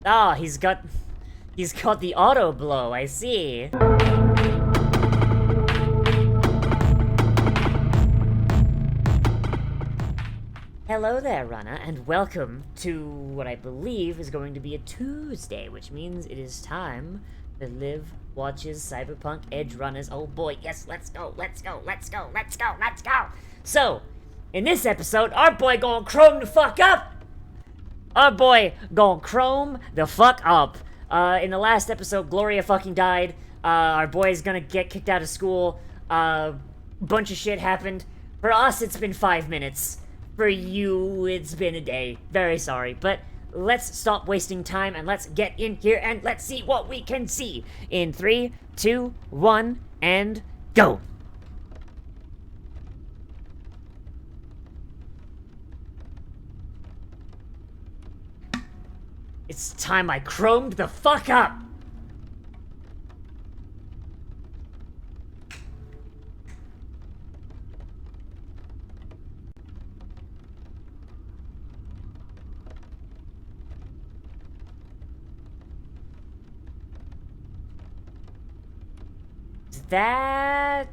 Ah, he's got the auto blow, I see. Hello there, runner, and welcome to what I believe is going to be a Tuesday, which means it is time to live watches Cyberpunk Edgerunners. Oh boy, yes, let's go, let's go, let's go, let's go, let's go! So, in this episode, our boy gonna chrome the fuck up! Our boy gonna chrome the fuck up. In the last episode, Gloria fucking died. Our boy's gonna get kicked out of school. Bunch of shit happened. For us, it's been 5 minutes. For you, it's been a day. Very sorry, but let's stop wasting time and let's get in here and let's see what we can see. In 3, 2, 1, and go! It's time I chromed the fuck up! That...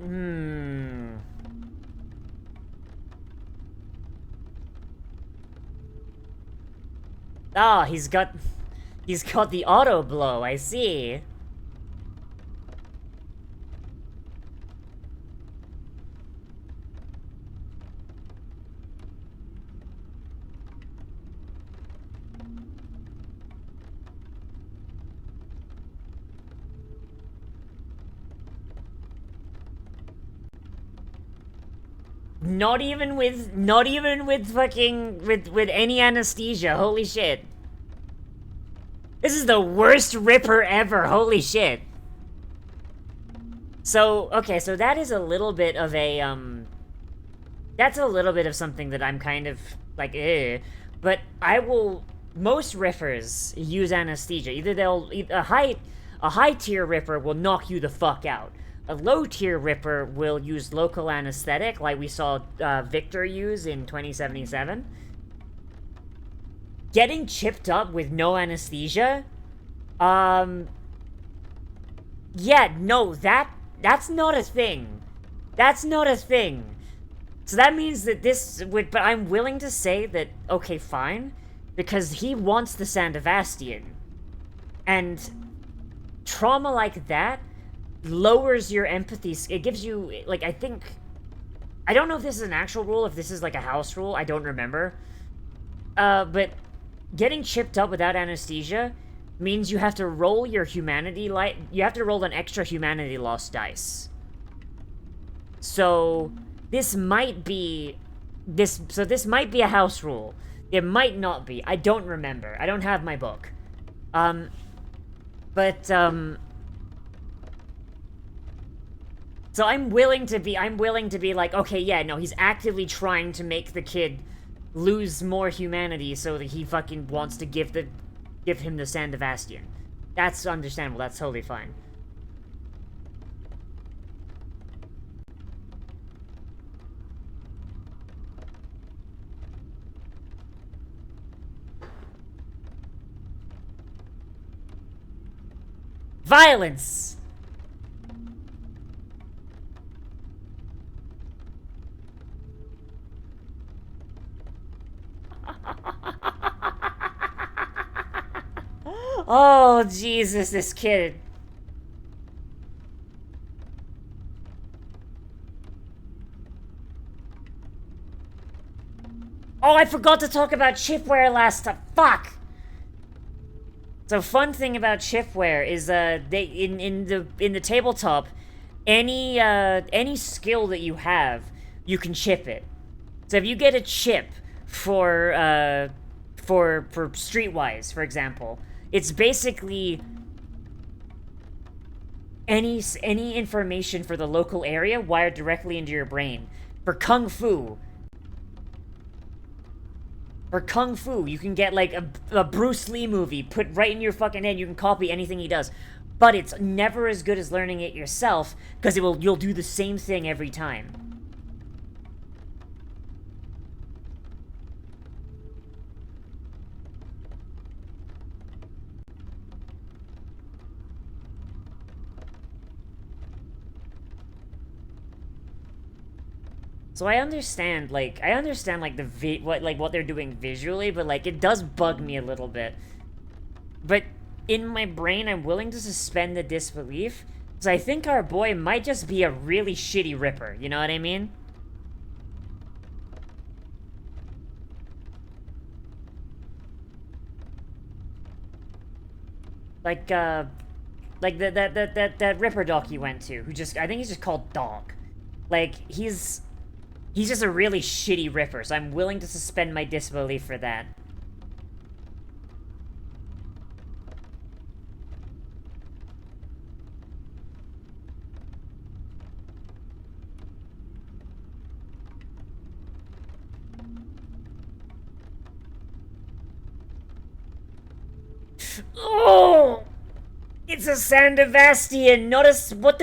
Ah, he's got the auto blow, I see. Not even with any anesthesia, holy shit. This is the worst ripper ever, holy shit. So, okay, so that is a little bit of a, that's a little bit of something that I'm kind of, like, but most rippers use anesthesia. Either a high tier ripper will knock you the fuck out. A low tier ripper will use local anesthetic, like we saw Victor use in 2077. Getting chipped up with no anesthesia, yeah, no, that's not a thing. That's not a thing. So that means that but I'm willing to say that, okay, fine, because he wants the Sandevastian. And trauma like that lowers your empathy. It gives you, like, I don't know if this is an actual rule, if this is like a house rule, I don't remember. But getting chipped up without anesthesia means you have to roll you have to roll an extra humanity loss dice. So this might be this might be a house rule. It might not be. I don't remember. I don't have my book. So I'm willing to be like, okay, yeah, no, he's actively trying to make the kid lose more humanity so that he fucking wants to give him the Sandevastian. That's understandable, that's totally fine. Violence! Oh, Jesus, this kid. Oh, I forgot to talk about chipware last time. Fuck! So, fun thing about chipware is, in the tabletop, any skill that you have, you can chip it. So if you get a chip for Streetwise, for example, it's basically any information for the local area wired directly into your brain. For Kung Fu, you can get, like, a Bruce Lee movie put right in your fucking head. You can copy anything he does. But it's never as good as learning it yourself, because you'll do the same thing every time. So I understand, like, what they're doing visually, but, like, it does bug me a little bit. But in my brain, I'm willing to suspend the disbelief, because I think our boy might just be a really shitty Ripper, you know what I mean? Like, that Ripper doc you went to, who I think he's just called Dog. Like, he's just a really shitty Ripper, so I'm willing to suspend my disbelief for that. Oh! It's a Sandevastian, not a... What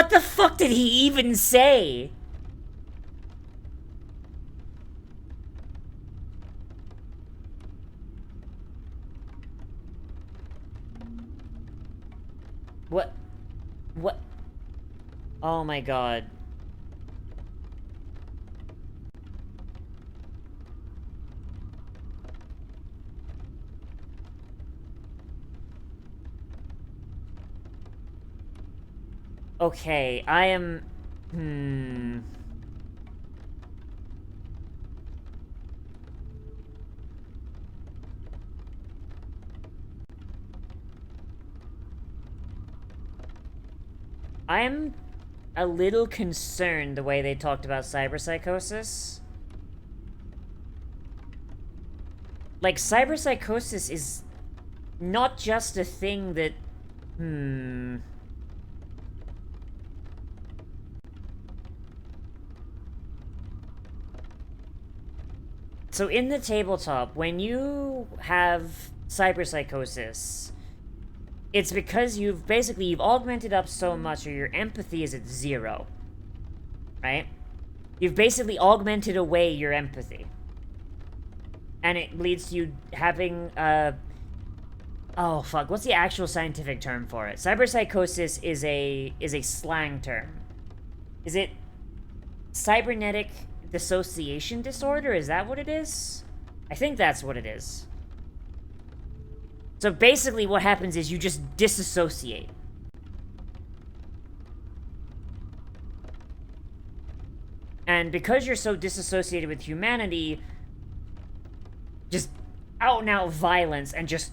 the fuck did he even say? What? What? Oh my god. Okay, I am... I'm a little concerned the way they talked about cyberpsychosis. Like, cyberpsychosis is not just a thing that... So in the tabletop, when you have cyberpsychosis, it's because you've augmented up so much, or your empathy is at 0. Right? You've basically augmented away your empathy. And it leads to you having, oh, fuck, what's the actual scientific term for it? Cyberpsychosis is a slang term. Is it cybernetic dissociation disorder? Is that what it is? I think that's what it is. So basically what happens is you just disassociate. And because you're so disassociated with humanity, just out-and-out violence and just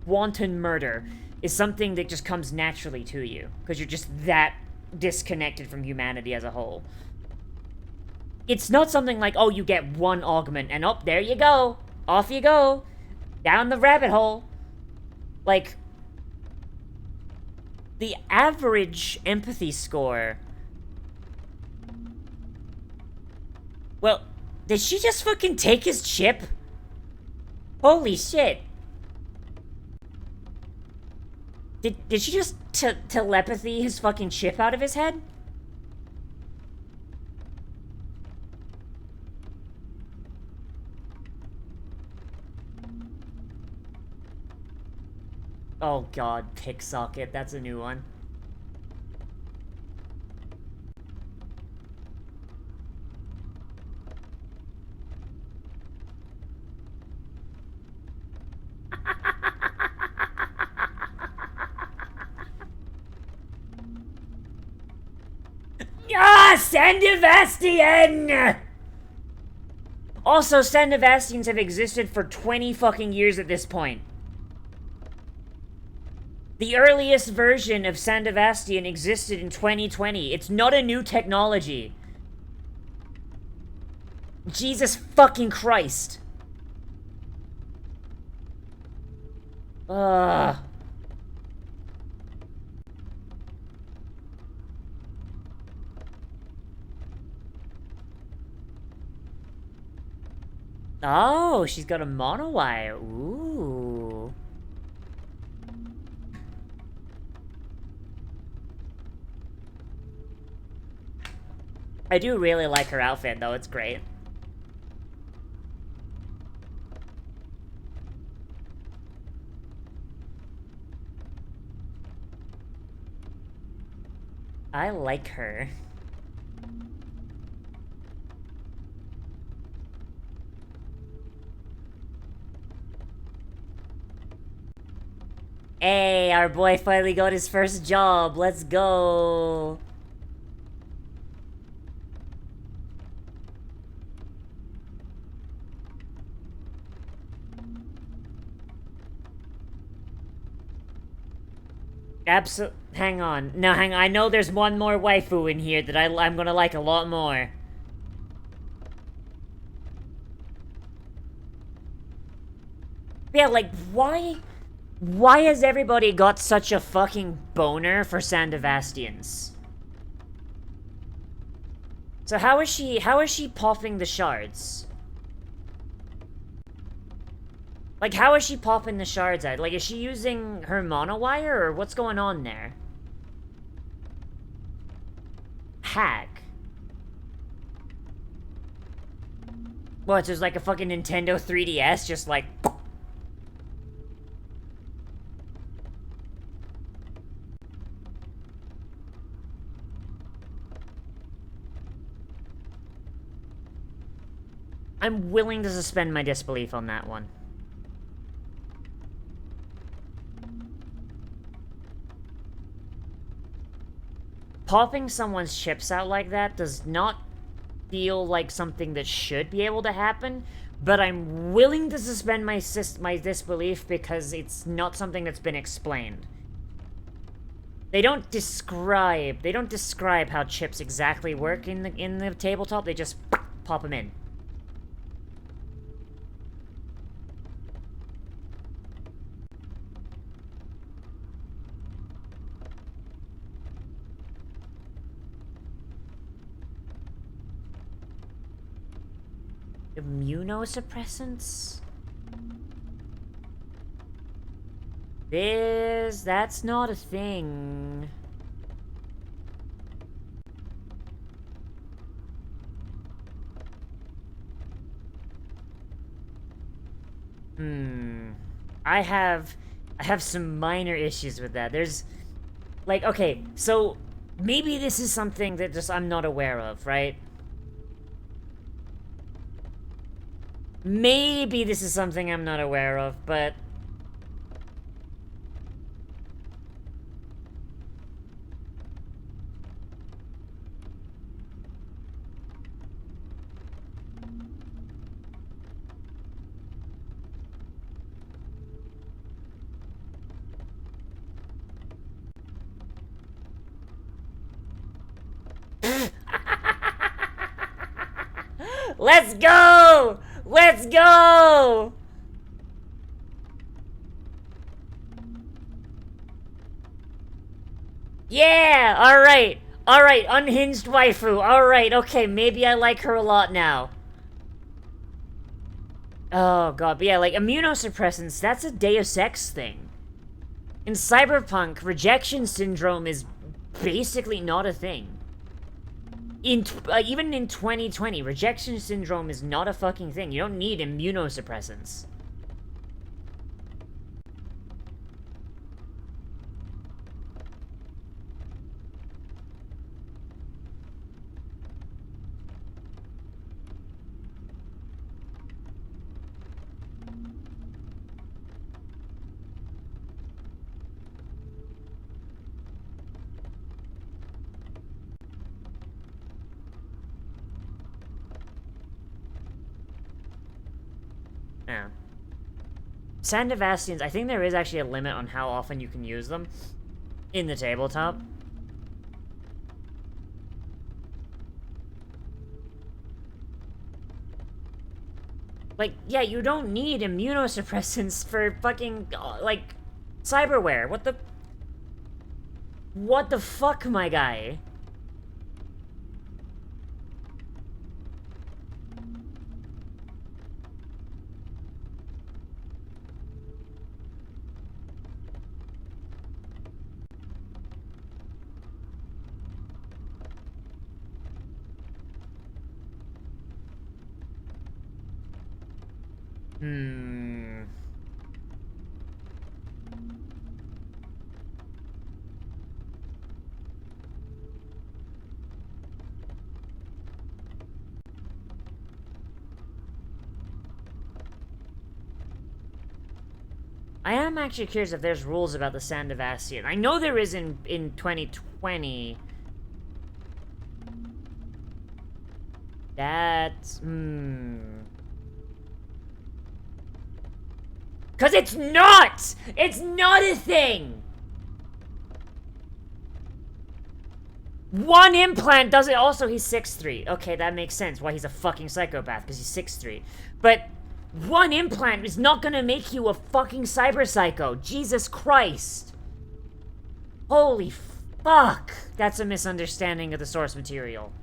wanton murder is something that just comes naturally to you. Because you're just that disconnected from humanity as a whole. It's not something like, oh, you get one augment, and oh, there you go. Off you go. Down the rabbit hole. Like, the average empathy score... Well, did she just fucking take his chip? Holy shit. Did she just telepathy his fucking chip out of his head? Oh god, Picksocket, that's a new one. Ah, Sandevastian! Also, Sandevastians have existed for 20 fucking years at this point. The earliest version of Sandevastian existed in 2020. It's not a new technology. Jesus fucking Christ. Ugh. Oh, she's got a monowire. Ooh. I do really like her outfit, though. It's great. I like her. Hey, our boy finally got his first job. Let's go. Hang on. No, hang on. I know there's one more waifu in here that I'm gonna like a lot more. Yeah, like, why... Why has everybody got such a fucking boner for Sandevastians? So how is she popping the shards? Like, how is she popping the shards out? Like, is she using her monowire, or what's going on there? Hack. What, there's like a fucking Nintendo 3DS just like... I'm willing to suspend my disbelief on that one. Popping someone's chips out like that does not feel like something that should be able to happen, but I'm willing to suspend my disbelief because it's not something that's been explained. They don't describe how chips exactly work in the tabletop. They just pop them in. Immunosuppressants? That's not a thing. I have some minor issues with that. There's, like, okay, so maybe this is something that just I'm not aware of, right? Maybe this is something I'm not aware of, but... Let's go! Let's go! Yeah! Alright! Alright, unhinged waifu. Alright, okay, maybe I like her a lot now. Oh god, but yeah, like, immunosuppressants, that's a Deus Ex thing. In Cyberpunk, rejection syndrome is basically not a thing. Even in 2020, rejection syndrome is not a fucking thing. You don't need immunosuppressants. Yeah. Sandevastians, I think there is actually a limit on how often you can use them in the tabletop. Like, yeah, you don't need immunosuppressants for fucking, like, cyberware. What the... What the fuck, my guy? I am actually curious if there's rules about the Sand of Ascian. I know there is in 2020. That's... Because it's not! It's not a thing! One implant does it. Also, he's 6'3". Okay, that makes sense why he's a fucking psychopath, because he's 6'3". But one implant is not gonna make you a fucking cyber psycho. Jesus Christ. Holy fuck. That's a misunderstanding of the source material.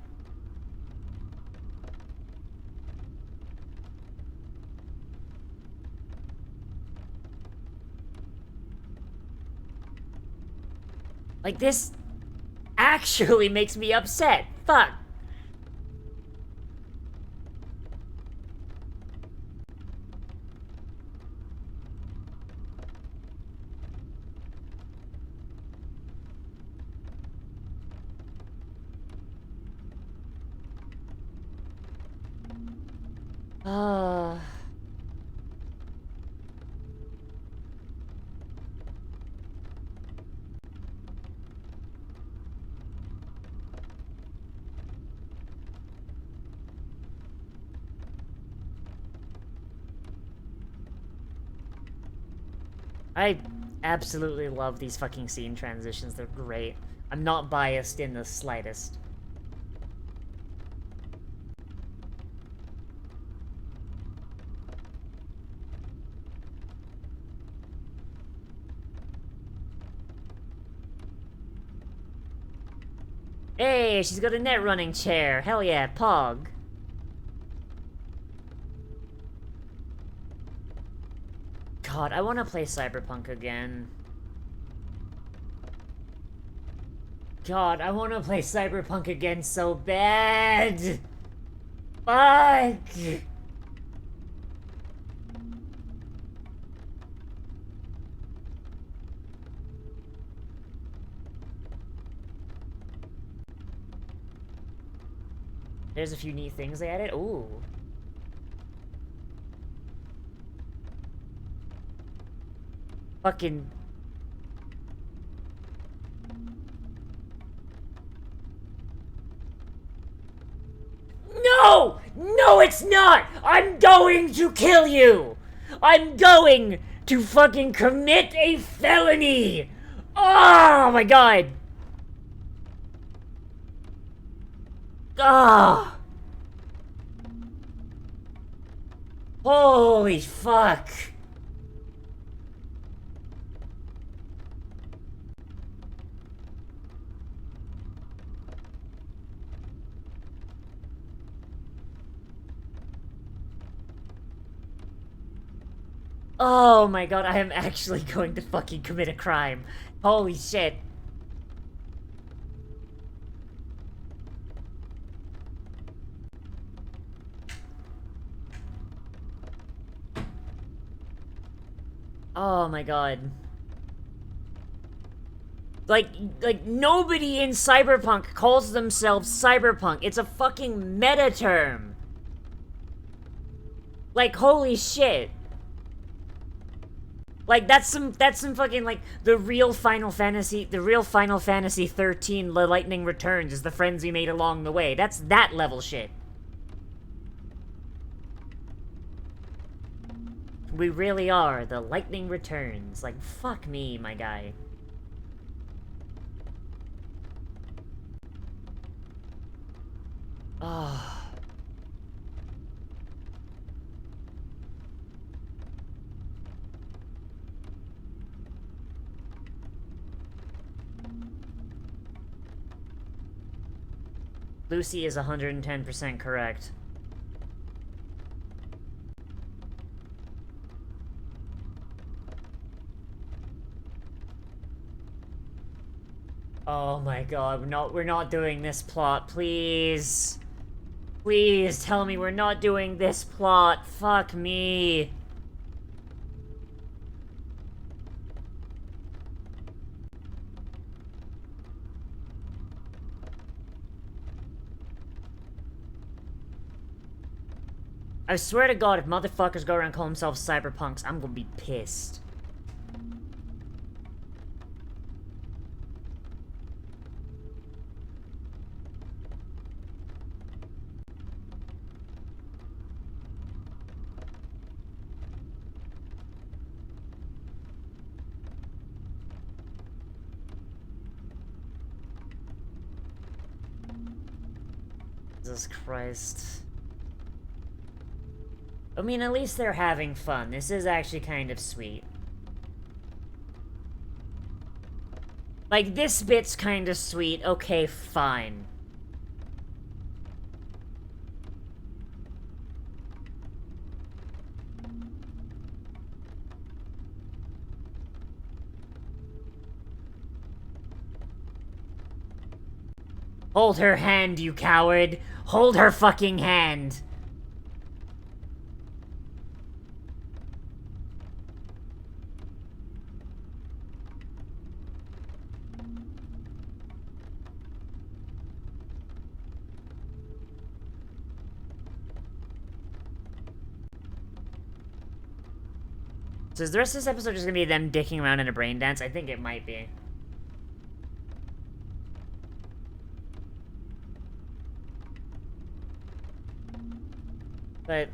Like, this actually makes me upset. Fuck. I absolutely love these fucking scene transitions. They're great. I'm not biased in the slightest. Hey, she's got a net running chair. Hell yeah, Pog. God, I want to play Cyberpunk again. God, I want to play Cyberpunk again so bad. Fuck. There's a few neat things they added. Ooh. Fucking... No! No, it's not! I'm going to kill you! I'm going to fucking commit a felony! Oh my god! Ah! Holy fuck! Oh my god, I am actually going to fucking commit a crime. Holy shit. Oh my god. Like, nobody in Cyberpunk calls themselves Cyberpunk. It's a fucking meta term. Like, holy shit. Like, that's some fucking, like, the real Final Fantasy 13, The Lightning Returns is the friends we made along the way. That's that level shit. We really are, The Lightning Returns. Like, fuck me, my guy. Ah. Oh. Lucy is 110% correct. Oh my god, we're not doing this plot, please. Please tell me we're not doing this plot. Fuck me. I swear to god, if motherfuckers go around and call themselves cyberpunks, I'm gonna be pissed. Jesus Christ. I mean, at least they're having fun. This is actually kind of sweet. Like, this bit's kind of sweet. Okay, fine. Hold her hand, you coward! Hold her fucking hand! So is the rest of this episode just gonna be them dicking around in a brain dance? I think it might be. But...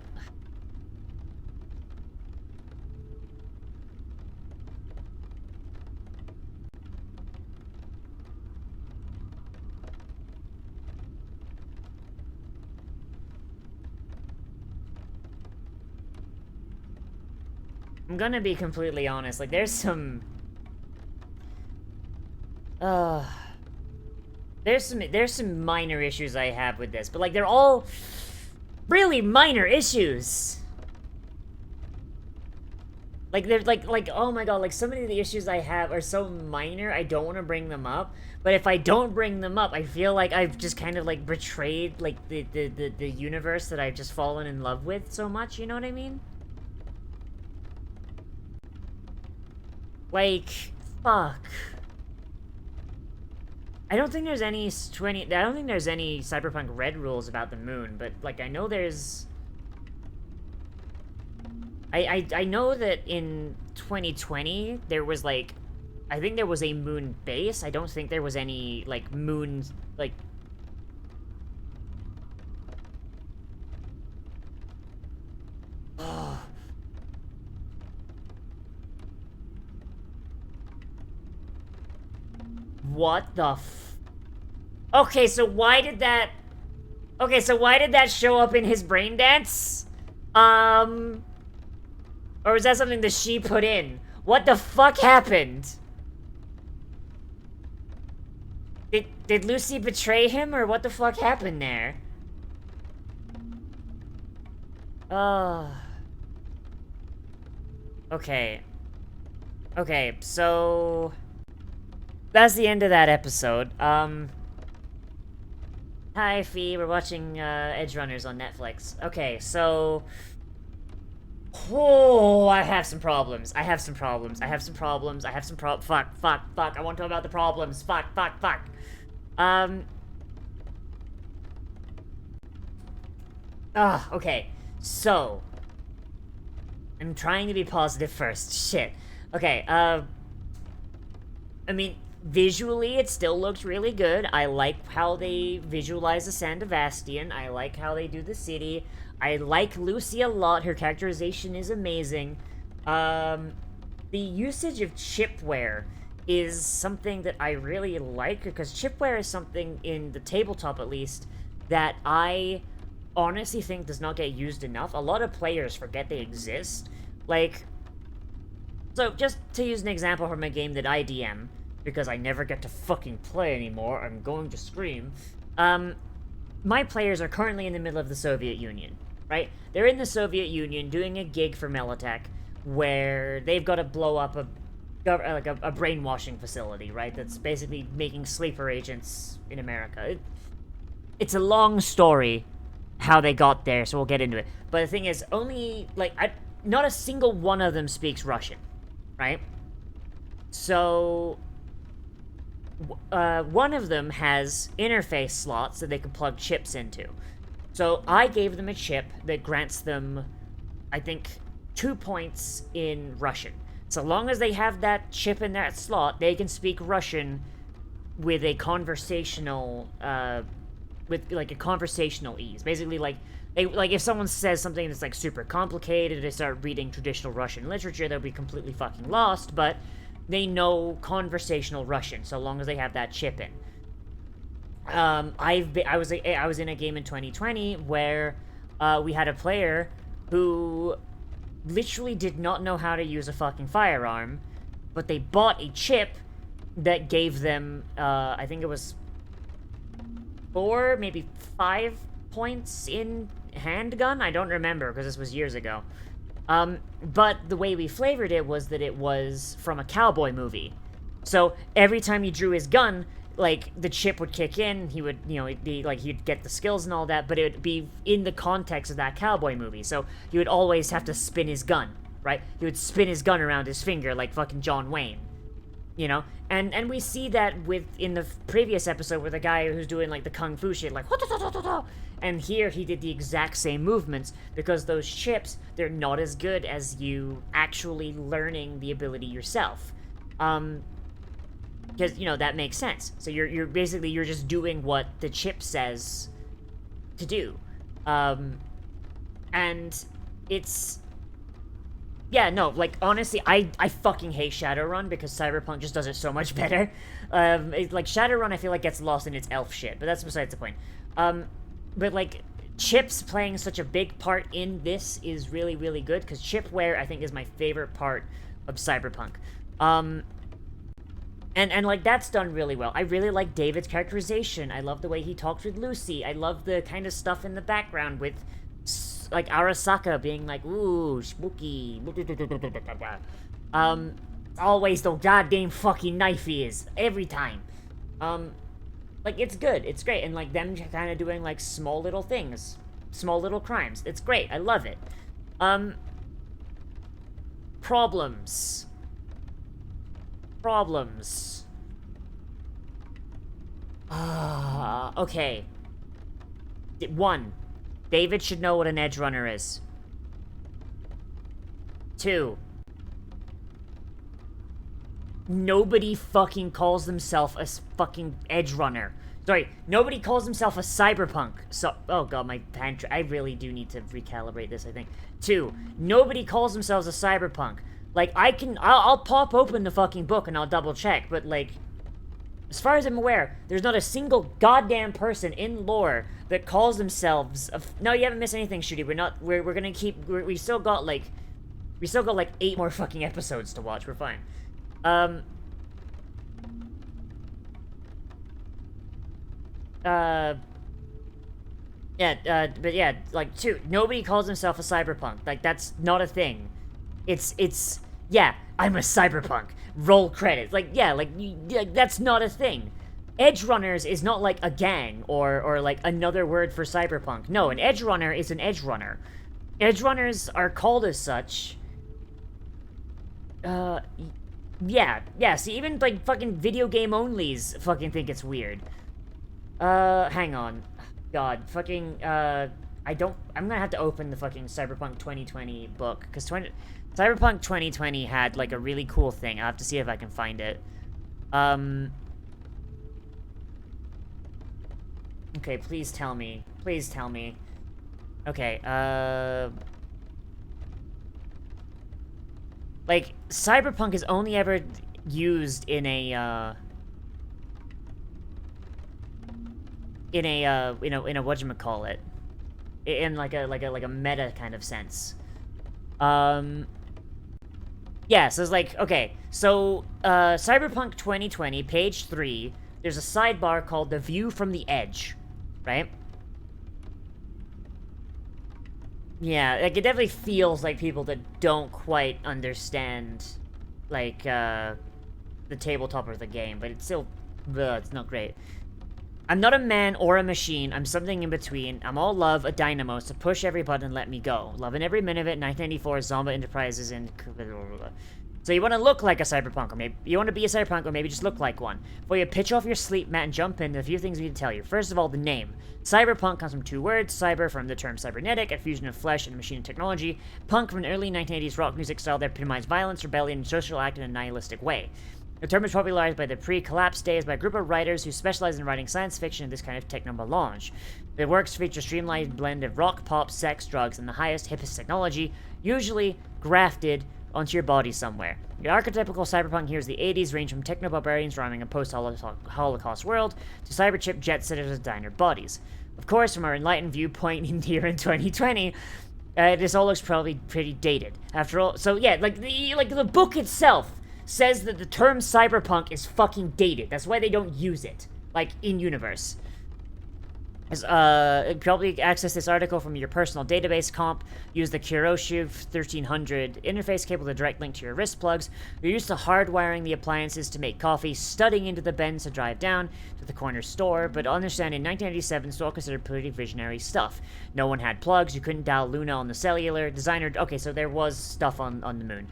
I'm gonna be completely honest, like, there's some... There's some minor issues I have with this, but, like, they're all really minor issues. Like, they're, like, oh my god, like, so many of the issues I have are so minor, I don't want to bring them up. But if I don't bring them up, I feel like I've just kind of, like, betrayed, like, the universe that I've just fallen in love with so much, you know what I mean? Like, fuck. I don't think there's any Cyberpunk Red rules about the moon, but, like, I know there's... I know that in 2020, there was, like... I think there was a moon base. I don't think there was any, like, moon, like... What the f... Okay, so why did that... Okay, so why did that show up in his brain dance? Or was that something that she put in? What the fuck happened? Did Lucy betray him, or what the fuck happened there? Okay. Okay, so... That's the end of that episode. Hi, Fee, we're watching, EDGERUNNERS on Netflix. Okay, so... Oh, I have some problems. Fuck, I want to talk about the problems. Fuck. Okay. So. I'm trying to be positive first. Shit. Okay, I mean, visually, it still looks really good. I like how they visualize the Sand of Astian. I like how they do the city. I like Lucy a lot. Her characterization is amazing. The usage of chipware is something that I really like, because chipware is something, in the tabletop at least, that I honestly think does not get used enough. A lot of players forget they exist. Like, so just to use an example from a game that I DM, because I never get to fucking play anymore, I'm going to scream. My players are currently in the middle of the Soviet Union, right? They're in the Soviet Union doing a gig for Militech, where they've got to blow up a brainwashing facility, right? That's basically making sleeper agents in America. It's a long story how they got there, so we'll get into it. But the thing is, only, like, not a single one of them speaks Russian, right? So... one of them has interface slots that they can plug chips into. So I gave them a chip that grants them, I think, 2 points in Russian. So long as they have that chip in that slot, they can speak Russian with a conversational, conversational ease. Basically, like if someone says something that's, like, super complicated, they start reading traditional Russian literature, they'll be completely fucking lost, but they know conversational Russian, so long as they have that chip in. I was in a game in 2020 where we had a player who literally did not know how to use a fucking firearm, but they bought a chip that gave them, I think it was 4, maybe 5 points in handgun? I don't remember, because this was years ago. But the way we flavored it was that it was from a cowboy movie. So every time he drew his gun, like, the chip would kick in, he would, you know, it'd be, like, he'd get the skills and all that, but it would be in the context of that cowboy movie. So he would always have to spin his gun, right? He would spin his gun around his finger like fucking John Wayne. You know? And we see that in the previous episode with the guy who's doing, like, the kung fu shit, like, and here he did the exact same movements, because those chips, they're not as good as you actually learning the ability yourself. Because, you know, that makes sense. So you're basically, you're just doing what the chip says to do. And it's... Yeah, no, like, honestly, I fucking hate Shadowrun because Cyberpunk just does it so much better. Like, Shadowrun, I feel like gets lost in its elf shit, but that's besides the point. But, like, chips playing such a big part in this is really, really good, because chipware, I think, is my favorite part of Cyberpunk. And, like, that's done really well. I really like David's characterization. I love the way he talks with Lucy. I love the kind of stuff in the background with... like, Arasaka being like, ooh, spooky. Always the goddamn fucking knife is. Every time. Like, it's good. It's great. And, like, them kind of doing, like, small little things. Small little crimes. It's great. I love it. Problems. Okay. 1. David should know what an edge runner is. 2. Nobody fucking calls themselves a fucking edge runner. Sorry, nobody calls himself a cyberpunk. So, oh god, my hand, I really do need to recalibrate this, I think. 2. Nobody calls themselves a cyberpunk. Like, I'll pop open the fucking book and I'll double check, but like, as far as I'm aware, there's not a single goddamn person in lore that calls themselves no, you haven't missed anything, Shooty. We're gonna keep, we still got like 8 more fucking episodes to watch. We're fine. But yeah, like, 2, nobody calls himself a cyberpunk. Like, that's not a thing. It's, yeah, I'm a cyberpunk. Roll credits. Like, yeah, like, that's not a thing. Edge runners is not like a gang or like another word for cyberpunk. No, an edge runner is an edge runner. Edge runners are called as such. Yeah, see, even like fucking video game onlys fucking think it's weird. Hang on. God, fucking, I'm gonna have to open the fucking Cyberpunk 2020 book, because Cyberpunk 2020 had, like, a really cool thing. I'll have to see if I can find it. Okay, please tell me. Please tell me. Okay, like, Cyberpunk is only ever used in a whatchamacallit, in like a meta kind of sense. Yeah, so it's like, okay, so Cyberpunk 2020, page 3, there's a sidebar called The View from the Edge, right? Yeah, like, it definitely feels like people that don't quite understand, like, the tabletop of the game, but it's still, it's not great. I'm not a man or a machine, I'm something in between. I'm all love, a dynamo, so push every button and let me go. Loving every minute of it, 1994, Zomba Enterprises, and... So you want to look like a cyberpunk, or maybe you want to be a cyberpunk, or maybe just look like one. Before you pitch off your sleep mat and jump in, there are a few things we need to tell you. First of all, the name. Cyberpunk comes from 2 words, cyber from the term cybernetic, a fusion of flesh and machine technology, punk from an early 1980s rock music style that epitomized violence, rebellion, and social act in a nihilistic way. The term was popularized by the pre-collapse days by a group of writers who specialize in writing science fiction and this kind of techno-melange. Their works feature a streamlined blend of rock, pop, sex, drugs, and the highest, hippest technology, usually grafted onto your body somewhere. Your archetypical cyberpunk here is the 80s, range from techno-barbarians roaming a post-Holocaust world to cyberchip jet-setters with diner bodies. Of course, from our enlightened viewpoint in here in 2020, this all looks probably pretty dated. After all, so yeah, like the book itself says that the term cyberpunk is fucking dated. That's why they don't use it, like, in-universe. Probably access this article from your personal database comp. Use the Kiroshiv 1300 interface cable to direct link to your wrist plugs. You're used to hardwiring the appliances to make coffee, studying into the bends to drive down to the corner store, but understand in 1997, still considered pretty visionary stuff. No one had plugs, you couldn't dial Luna on the cellular. Designer, okay, so there was stuff on the moon.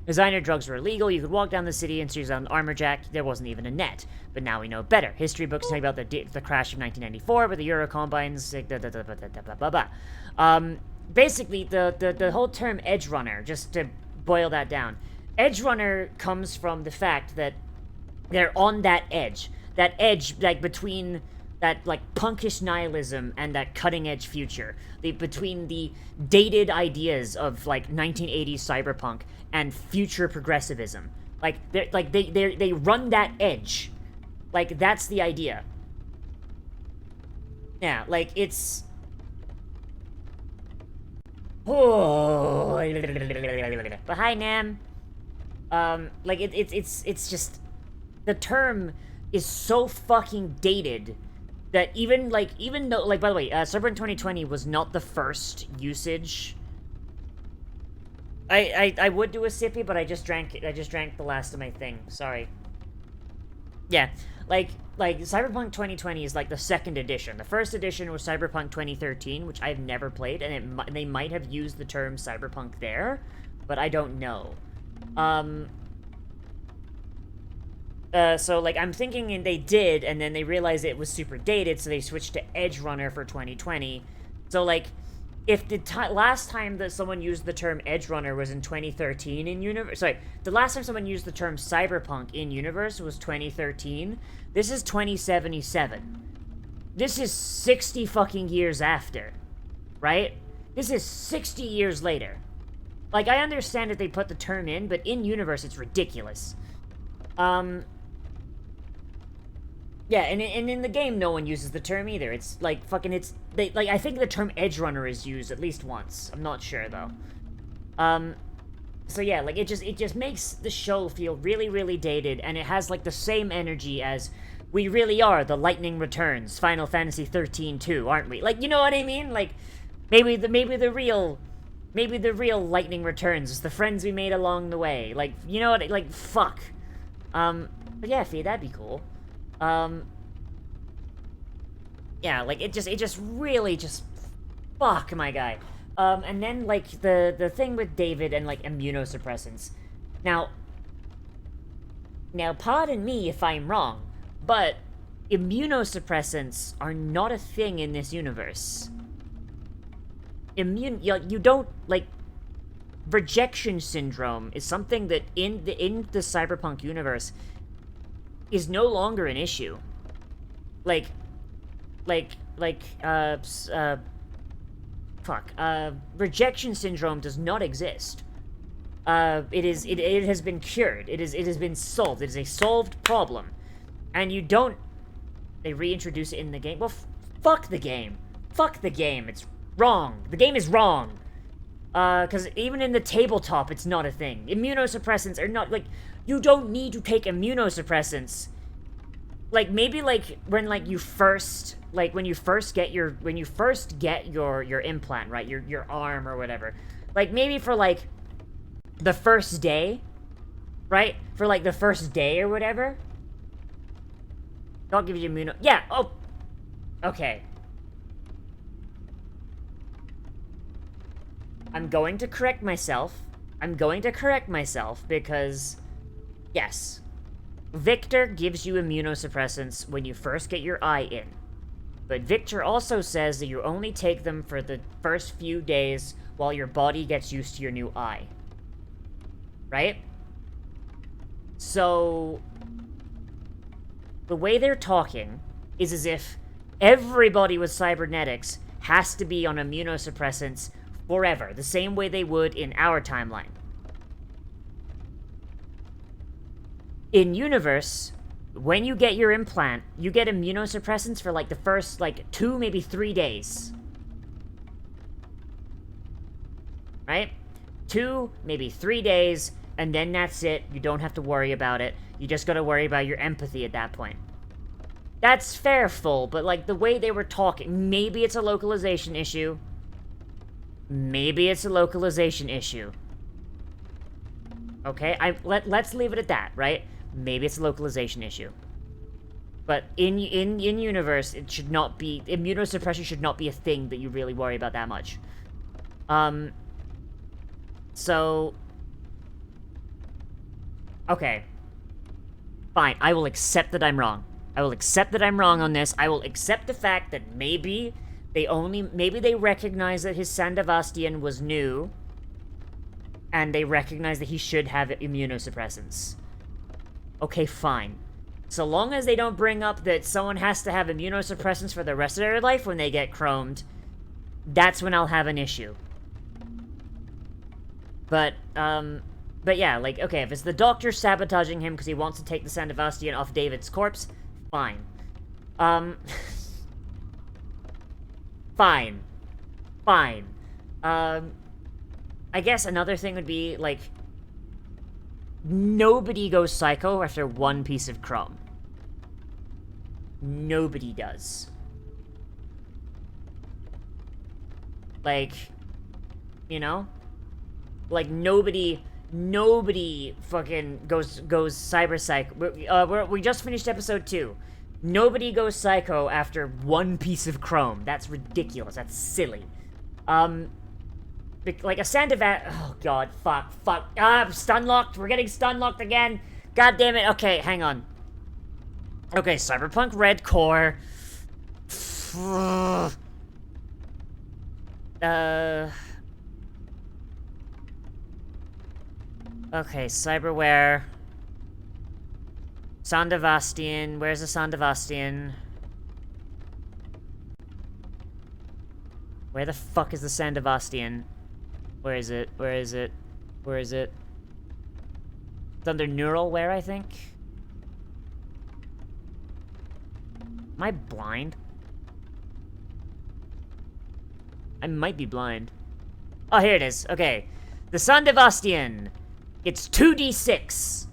Designer drugs were illegal, you could walk down the city and seize on armor jack, there wasn't even a net. But now we know better. History books talk about the crash of 1994, but the Euro Combines, basically, the whole term edge runner, just to boil that down, edge runner comes from the fact that they're on that edge, like, between that, like, punkish nihilism and that cutting-edge future. Between the dated ideas of, like, 1980s cyberpunk and future progressivism. They run that edge. Like, that's the idea. Yeah, like, it's... Oh. But hi, Nam. Like, it's just... The term is so fucking dated that even though, like, by the way, Cyberpunk 2020 was not the first usage. I would do a sippy, but I just drank the last of my thing. Sorry. Yeah, like Cyberpunk 2020 is like the second edition. The first edition was Cyberpunk 2013, which I've never played, and they might have used the term cyberpunk there, but I don't know. So, like, I'm thinking they did, and then they realized it was super dated, so they switched to Edge Runner for 2020. So, like, if the last time that someone used the term Edge Runner was in 2013 in universe, sorry, the last time someone used the term cyberpunk in universe was 2013. This is 2077. This is 60 fucking years after, right? This is 60 years later. Like, I understand that they put the term in, but in universe it's ridiculous. Yeah, and in the game, no one uses the term either. It's like fucking. I think the term edge runner is used at least once. I'm not sure though. So yeah, like it just makes the show feel really, really dated, and it has like the same energy as we really are. The Lightning Returns, Final Fantasy 13 2, aren't we? Like, you know what I mean? Like maybe the real Lightning Returns is the friends we made along the way. Like, you know what? Like, fuck. But yeah, Fee, that'd be cool. Yeah, like, it just really just, fuck, my guy. And then, like, the thing with David and, like, immunosuppressants. Now, pardon me if I'm wrong, but immunosuppressants are not a thing in this universe. You don't, like, rejection syndrome is something that in the cyberpunk universe is no longer an issue. Rejection syndrome does not exist. It has been cured. It has been solved. It is a solved problem. And you don't... They reintroduce it in the game? Well, fuck the game. Fuck the game. It's wrong. The game is wrong. Because even in the tabletop, it's not a thing. Immunosuppressants are not, like... You don't need to take immunosuppressants. Like, maybe, like, when, like, you first... Like, when you first get your implant, right? Your arm or whatever. Like, maybe for, like, the first day, right? For, like, the first day or whatever. Don't give you immuno... Yeah, oh! Okay. I'm going to correct myself. Because... Yes. Victor gives you immunosuppressants when you first get your eye in. But Victor also says that you only take them for the first few days while your body gets used to your new eye. Right? So... The way they're talking is as if everybody with cybernetics has to be on immunosuppressants forever, the same way they would in our timeline. In universe, when you get your implant, you get immunosuppressants for like the first like 2, maybe 3 days. Right? 2, maybe 3 days, and then that's it. You don't have to worry about it. You just gotta worry about your empathy at that point. That's fairful, but like the way they were talking, maybe it's a localization issue. Maybe it's a localization issue. Okay, let's leave it at that, right? Maybe it's a localization issue. But in universe, it should not be, immunosuppression should not be a thing that you really worry about that much. So okay. Fine, I will accept that I'm wrong. I will accept that I'm wrong on this. I will accept the fact that maybe they recognize that his Sandavastian was new, and they recognize that he should have immunosuppressants. Okay, fine. So long as they don't bring up that someone has to have immunosuppressants for the rest of their life when they get chromed, that's when I'll have an issue. But yeah, like, okay, if it's the doctor sabotaging him because he wants to take the Sandavastian off David's corpse, fine. Fine. I guess another thing would be, like, nobody goes psycho after 1 piece of chrome. Nobody does. Like, you know? Like, nobody fucking goes cyber psycho. We just finished episode 2. Nobody goes psycho after 1 piece of chrome. That's ridiculous. That's silly. Like a oh god, fuck. I'm stun locked. We're getting stun locked again. God damn it. Okay, hang on. Okay, Cyberpunk Red Core. Okay, Cyberware. Sandavastian. Where's the Sandavastian? Where the fuck is the Sandavastian? Where is it? Where is it? Where is it? It's under Neuralware, I think? Am I blind? I might be blind. Oh, here it is. Okay. The Sandavastian. It's 2d6.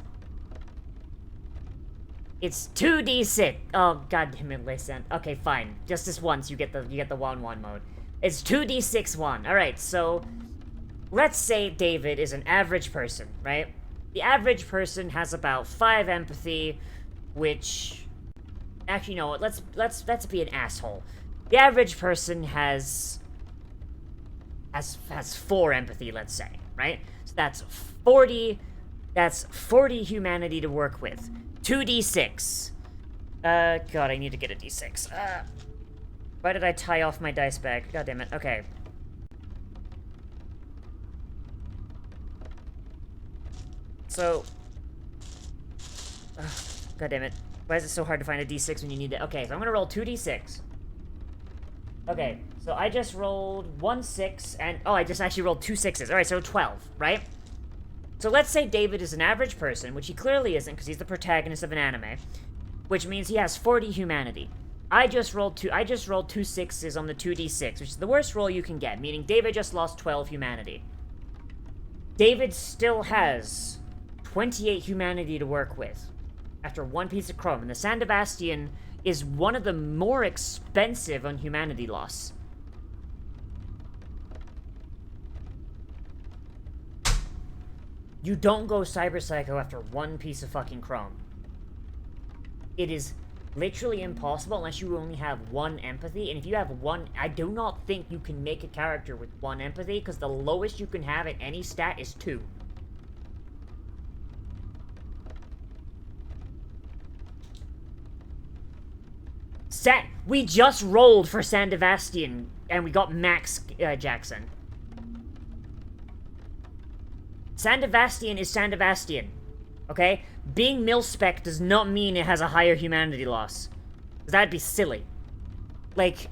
It's 2d6. Oh, god damn it, listen. Okay, fine. Just this once, you get the 1-1 mode. It's 2d6 1. Alright, so let's say David is an average person, right? The average person has about 5 empathy, which actually, you know what? Let's be an asshole. The average person has 4 empathy, let's say, right? So that's 40 humanity to work with. 2d6. God, I need to get a d6. Why did I tie off my dice bag? God damn it. Okay. So, god damn it. Why is it so hard to find a d6 when you need it? Okay, so I'm gonna roll 2d6. Okay, so I just rolled 1 6, and oh, I just actually rolled 2 6s. Alright, so 12, right? So let's say David is an average person, which he clearly isn't because he's the protagonist of an anime, which means he has 40 humanity. I just rolled 2 6s on the 2d6, which is the worst roll you can get, meaning David just lost 12 humanity. David still has 28 humanity to work with after 1 piece of chrome, and the Sandavastian is one of the more expensive on humanity loss. You don't go cyber psycho after 1 piece of fucking chrome. It is literally impossible unless you only have 1 empathy, and if you have 1, I do not think you can make a character with 1 empathy, because the lowest you can have at any stat is 2. We just rolled for Sandavastian, and we got Max Jackson. Sandavastian is Sandavastian, okay? Being mil-spec does not mean it has a higher humanity loss. That'd be silly. Like,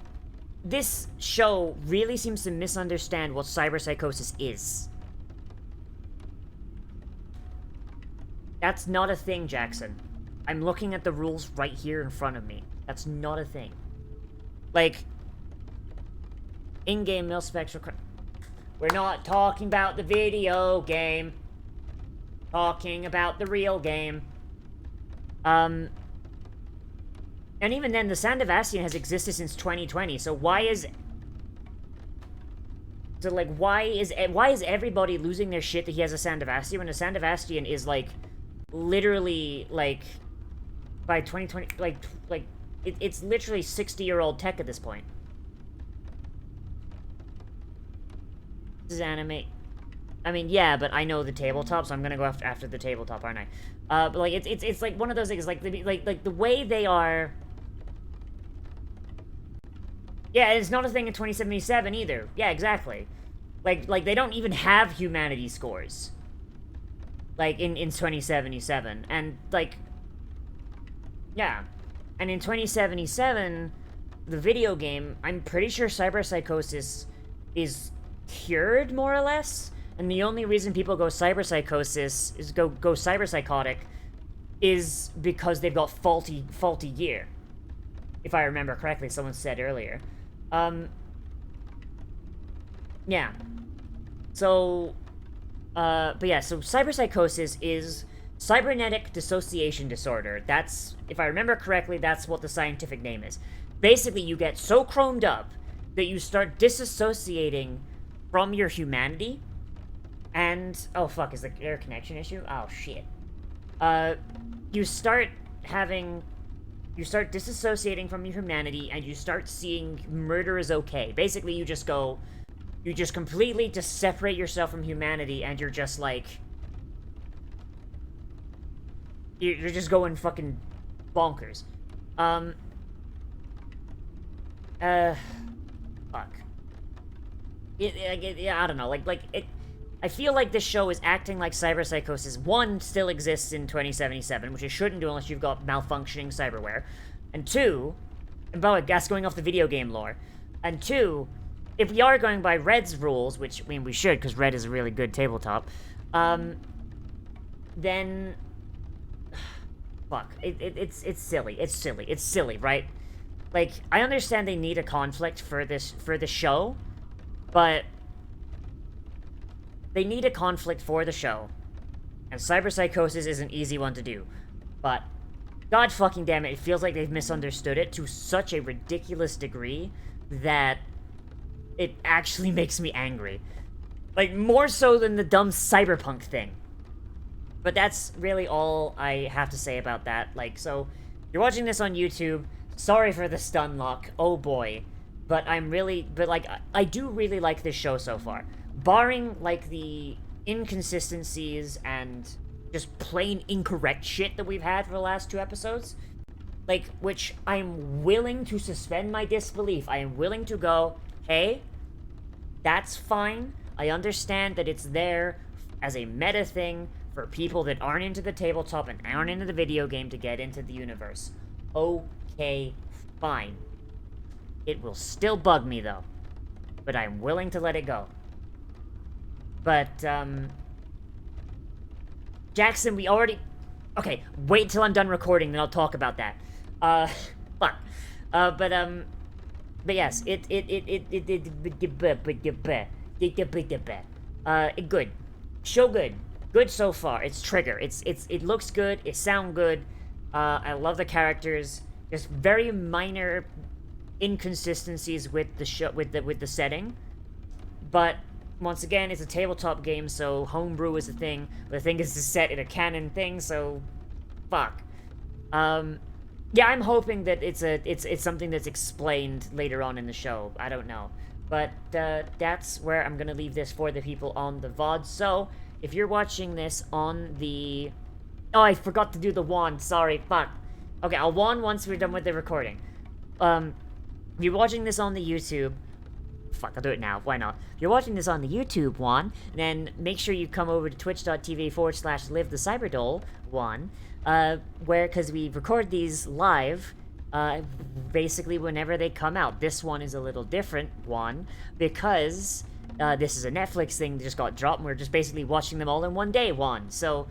this show really seems to misunderstand what cyberpsychosis is. That's not a thing, Jackson. I'm looking at the rules right here in front of me. That's not a thing. Like, in-game mil specs require... We're not talking about the video game. Talking about the real game. And even then, the Sandevastian has existed since 2020, so why is... So, like, why is everybody losing their shit that he has a Sandevastian when a Sandevastian is, like, literally, like, by 2020, it's literally 60-year-old tech at this point. This is anime. I mean, yeah, but I know the tabletop, so I'm gonna go after the tabletop, aren't I? But, like, it's like one of those things, like, the way they are... Yeah, it's not a thing in 2077 either. Yeah, exactly. Like they don't even have humanity scores. Like, in 2077. And, like... Yeah. And in 2077, the video game, I'm pretty sure cyberpsychosis is cured, more or less. And the only reason people go cyberpsychosis, is go cyberpsychotic, is because they've got faulty gear. If I remember correctly, someone said earlier. Yeah. So, but yeah, so cyberpsychosis is cybernetic dissociation disorder. That's, if I remember correctly, that's what the scientific name is. Basically, you get so chromed up that you start disassociating from your humanity, and... Oh, fuck, is there a connection issue? Oh, shit. You start disassociating from your humanity, and you start seeing murder is okay. Basically, you just completely just separate yourself from humanity, and you're just like... You're just going fucking bonkers. Fuck. Yeah, I don't know, I feel like this show is acting like cyberpsychosis. One, still exists in 2077, which it shouldn't do unless you've got malfunctioning cyberware. And two, and by the way, that's going off the video game lore. And two, if we are going by Red's rules, which, I mean, we should, because Red is a really good tabletop, then... Fuck. It's silly. It's silly, right? Like, I understand they need a conflict for the show, but... They need a conflict for the show. And cyberpsychosis is an easy one to do. But, god fucking damn it, it feels like they've misunderstood it to such a ridiculous degree that it actually makes me angry. Like, more so than the dumb cyberpunk thing. But that's really all I have to say about that. Like, so, you're watching this on YouTube. Sorry for the stun lock. Oh boy. But I do really like this show so far. Barring, like, the inconsistencies and just plain incorrect shit that we've had for the last 2 episodes, like, which I'm willing to suspend my disbelief. I am willing to go, hey, that's fine. I understand that it's there as a meta thing for people that aren't into the tabletop and aren't into the video game to get into the universe. Okay, fine. It will still bug me, though. But I'm willing to let it go. But, Jackson, we already... Okay, wait till I'm done recording, then I'll talk about that. Fuck. But yes, good. Show good. Good so far. It's Trigger. It looks good, it sounds good, I love the characters. Just very minor inconsistencies with the show, with the setting. But... Once again, it's a tabletop game, so homebrew is a thing. But the thing is to set in a canon thing, so... Fuck. Yeah, I'm hoping that it's something that's explained later on in the show. I don't know. But, that's where I'm gonna leave this for the people on the VOD. So, if you're watching this on the... Oh, I forgot to do the wand. Sorry, fuck. Okay, I'll wand once we're done with the recording. If you're watching this on the YouTube... Fuck, I'll do it now. Why not? If you're watching this on the YouTube one, then make sure you come over to twitch.tv/LiveTheCyberDoll one, where, because we record these live, basically whenever they come out. This one is a little different one, because this is a Netflix thing that just got dropped, and we're just basically watching them all in one day one. So,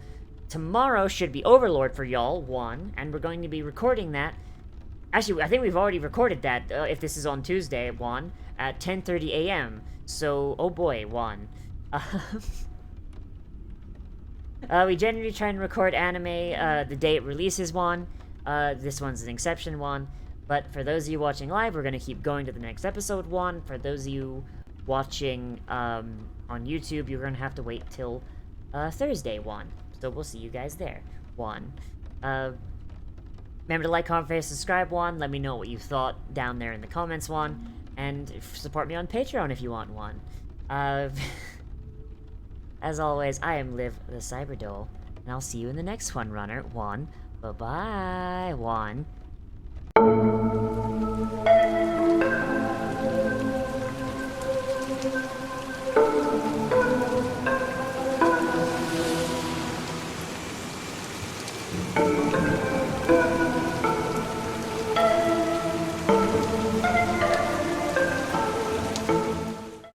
tomorrow should be Overlord for y'all, Juan, and we're going to be recording that. Actually, I think we've already recorded that, if this is on Tuesday, Juan, at 10:30 a.m. So, oh boy, Juan. We generally try and record anime, the day it releases, Juan. This one's an exception, Juan. But for those of you watching live, we're gonna keep going to the next episode, Juan. For those of you watching, on YouTube, you're gonna have to wait till, Thursday, Juan. So we'll see you guys there, Juan. Remember to like, comment, favorite, subscribe, Juan. Let me know what you thought down there in the comments, Juan. And support me on Patreon if you want, Juan. As always, I am Liv the Cyberdoll, and I'll see you in the next one, Runner. Juan. Bye-bye, Juan.